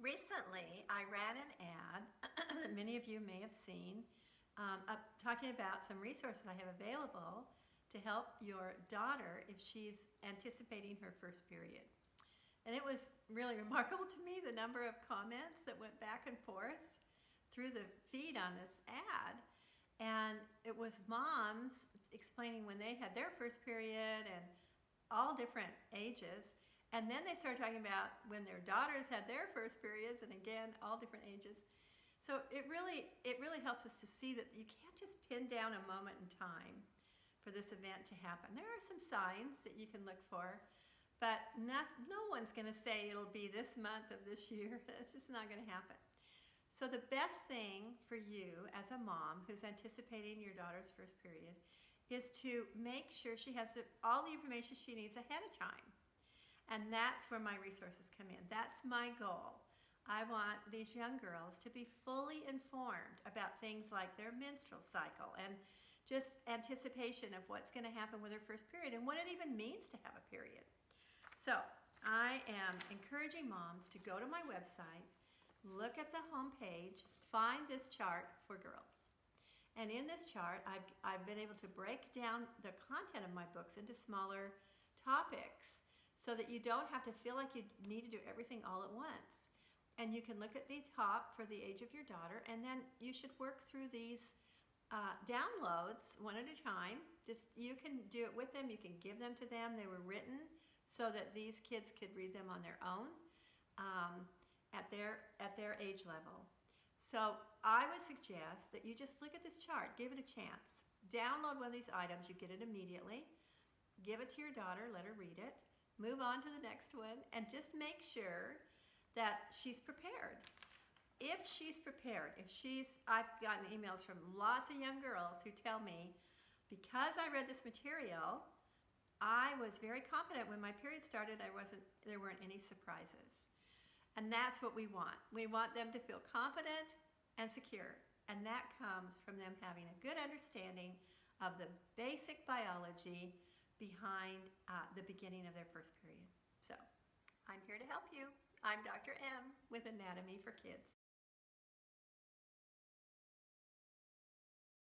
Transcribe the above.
Recently, I ran an ad that many of you may have seen talking about some resources I have available to help your daughter if she's anticipating her first period. And it was really remarkable to me the number of comments that went back and forth through the feed on this ad. And it was moms explaining when they had their first period and all different ages. And then they started talking about when their daughters had their first periods, and again, all different ages. So it really helps us to see that you can't just pin down a moment in time for this event to happen. There are some signs that you can look for, but no one's going to say it'll be this month of this year. That's just not going to happen. So the best thing for you as a mom who's anticipating your daughter's first period is to make sure she has all the information she needs ahead of time. And that's where my resources come in. That's my goal. I want these young girls to be fully informed about things like their menstrual cycle and just anticipation of what's going to happen with their first period and what it even means to have a period. So I am encouraging moms to go to my website, look at the home page, find this chart for girls. And in this chart, I've been able to break down the content of my books into smaller topics so that you don't have to feel like you need to do everything all at once. And you can look at the top for the age of your daughter, and then you should work through these downloads one at a time. You can do it with them, you can give them to them. They were written so that these kids could read them on their own at their age level. So I would suggest that you just look at this chart, give it a chance. Download one of these items, you get it immediately. Give it to your daughter, let her read it. Move on to the next one, and just make sure that she's prepared. If she's prepared, I've gotten emails from lots of young girls who tell me, because I read this material, I was very confident when my period started. There weren't any surprises. And that's what we want. We want them to feel confident and secure. And that comes from them having a good understanding of the basic biology behind the beginning of their first period. So I'm here to help you. I'm Dr. M with Anatomy for Kids.